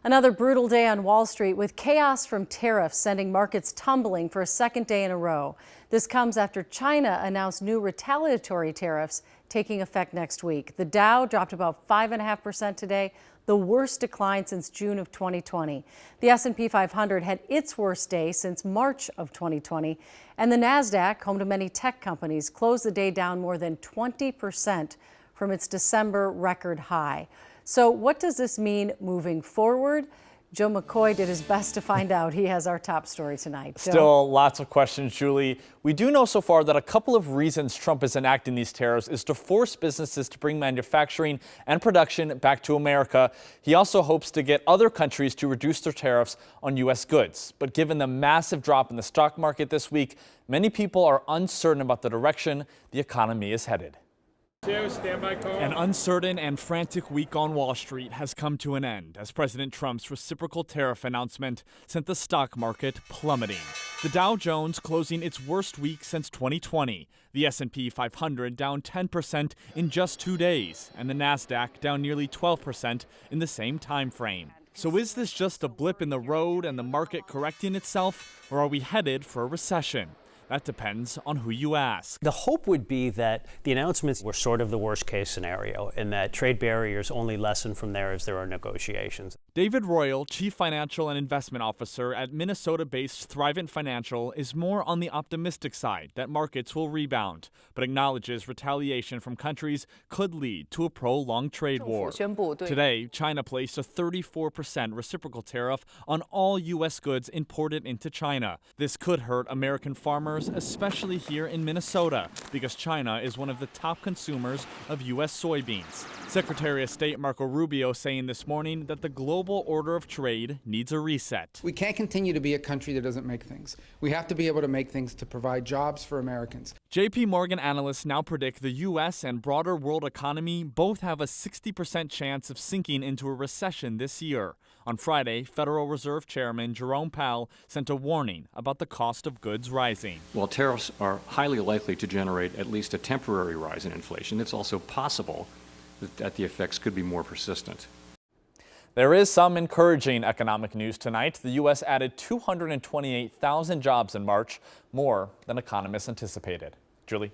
Another brutal day on Wall Street with chaos from tariffs sending markets tumbling for a second day in a row. This comes after China announced new retaliatory tariffs taking effect next week. The Dow dropped about 5.5% today, the worst decline since June of 2020. The S&P 500 had its worst day since March of 2020. And the Nasdaq, home to many tech companies, closed the day down more than 20% from its December record high. So what does this mean moving forward? Joe McCoy did his best to find out. He has our top story tonight. Joe? Still lots of questions, Julie. We do know so far that a couple of reasons Trump is enacting these tariffs is to force businesses to bring manufacturing and production back to America. He also hopes to get other countries to reduce their tariffs on U.S. goods. But given the massive drop in the stock market this week, many people are uncertain about the direction the economy is headed. An uncertain and frantic week on Wall Street has come to an end as President Trump's reciprocal tariff announcement sent the stock market plummeting. The Dow Jones closing its worst week since 2020, the S&P 500 down 10% in just 2 days, and the Nasdaq down nearly 12% in the same time frame. So is this just a blip in the road and the market correcting itself, or are we headed for a recession? That depends on who you ask. The hope would be that the announcements were sort of the worst case scenario and that trade barriers only lessen from there as there are negotiations. David Royal, Chief Financial and Investment Officer at Minnesota-based Thrivent Financial, is more on the optimistic side that markets will rebound, but acknowledges retaliation from countries could lead to a prolonged trade war. Today, China placed a 34% reciprocal tariff on all U.S. goods imported into China. This could hurt American farmers, especially here in Minnesota, because China is one of the top consumers of U.S. soybeans. Secretary of State Marco Rubio saying this morning that the global order of trade needs a reset. We can't continue to be a country that doesn't make things. We have to be able to make things to provide jobs for Americans. J.P. Morgan analysts now predict the U.S. and broader world economy both have a 60% chance of sinking into a recession this year. On Friday, Federal Reserve Chairman Jerome Powell sent a warning about the cost of goods rising. While tariffs are highly likely to generate at least a temporary rise in inflation, it's also possible that the effects could be more persistent. There is some encouraging economic news tonight. The U.S. added 228,000 jobs in March, more than economists anticipated. Julie?